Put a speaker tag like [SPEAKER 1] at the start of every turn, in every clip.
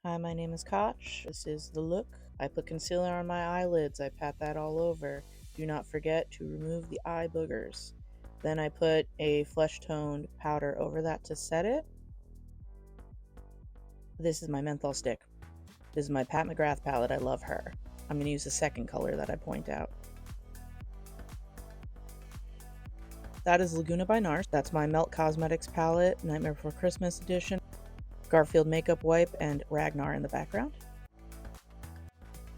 [SPEAKER 1] Hi, my name is Koch. This is the look. I put concealer on my eyelids. I pat that all over. Do not forget to remove the eye boogers. Then I put a flesh toned powder over that to set it. This is my menthol stick. This is my Pat McGrath palette. I love her. I'm going to use the second color that I point out. That is Laguna by NARS. That's my Melt Cosmetics palette, Nightmare Before Christmas edition. Garfield makeup wipe and Ragnar in the background.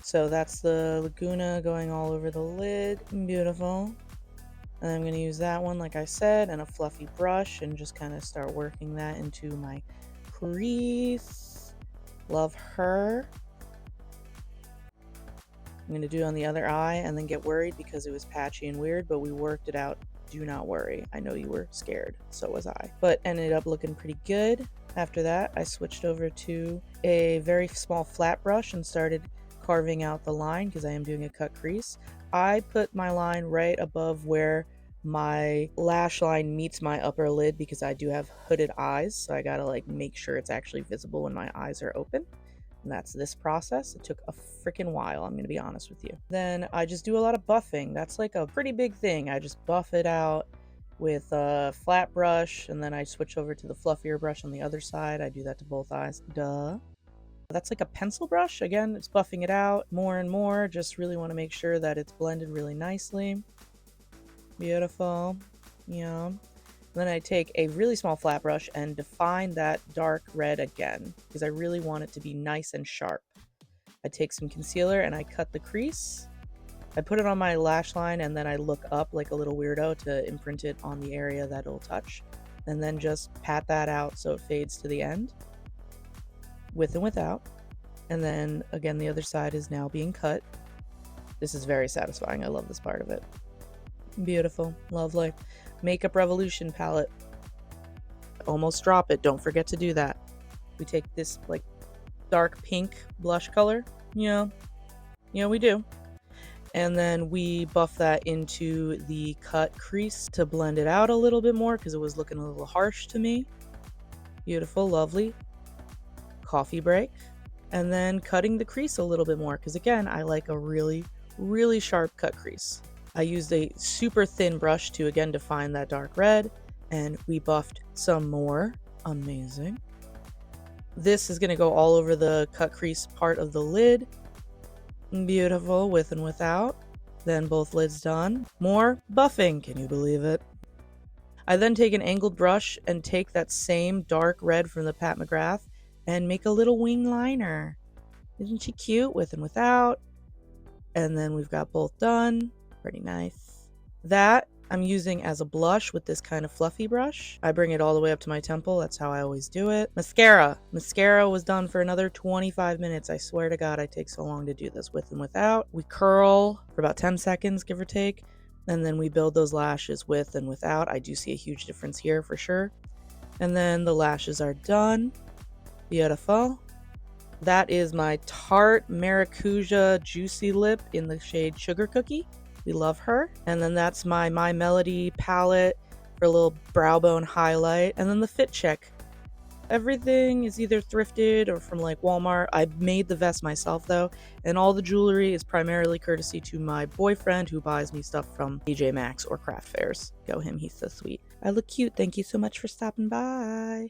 [SPEAKER 1] So that's the Laguna going all over the lid. Beautiful. And I'm going to use that one, like I said, and a fluffy brush and just kind of start working that into my crease. Love her. I'm going to do it on the other eye and then get worried because it was patchy and weird, but we worked it out. Do not worry. I know you were scared. So was I. But ended up looking pretty good. After that, I switched over to a very small flat brush and started carving out the line because I am doing a cut crease. I put my line right above where my lash line meets my upper lid because I do have hooded eyes. So I gotta like make sure it's actually visible when my eyes are open. And that's this process. It took a freaking while, I'm gonna be honest with you. Then I just do a lot of buffing. That's like a pretty big thing. I just buff it out with a flat brush, and then I switch over to the fluffier brush on the other side. I do that to both eyes. Duh. That's like a pencil brush. Again, it's buffing it out more and more. Just really want to make sure that it's blended really nicely. Beautiful. Yeah. Then I take a really small flat brush and define that dark red again because I really want it to be nice and sharp. I take some concealer and I cut the crease. I put it on my lash line and then I look up like a little weirdo to imprint it on the area that it'll touch. And then just pat that out so it fades to the end, with and without. And then again, the other side is now being cut. This is very satisfying. I love this part of it. Beautiful. Lovely. Makeup Revolution palette. Almost drop it. Don't forget to do that. We take this like dark pink blush color. Yeah, we do. And then we buff that into the cut crease to blend it out a little bit more because it was looking a little harsh to me. Beautiful, lovely. Coffee break. And then cutting the crease a little bit more because again, I like a really, really sharp cut crease. I used a super thin brush to again define that dark red, and we buffed some more. Amazing. This is going to go all over the cut crease part of the lid. Beautiful, with and without. Then both lids done. More buffing, can you believe it? I then take an angled brush and take that same dark red from the Pat McGrath and make a little wing liner. Isn't she cute? With and without. And then we've got both done. Pretty nice. That I'm using as a blush with this kind of fluffy brush. I bring it all the way up to my temple. That's how I always do it. Mascara. Mascara was done for another 25 minutes. I swear to God, I take so long to do this with and without. We curl for about 10 seconds, give or take. And then we build those lashes with and without. I do see a huge difference here for sure. And then the lashes are done. Beautiful. That is my Tarte Maracuja Juicy Lip in the shade Sugar Cookie. We love her. And then that's my Melody palette for a little brow bone highlight. And then the Fit Check. Everything is either thrifted or from like Walmart. I made the vest myself though. And all the jewelry is primarily courtesy to my boyfriend who buys me stuff from TJ Maxx or craft fairs. Go him, he's so sweet. I look cute. Thank you so much for stopping by.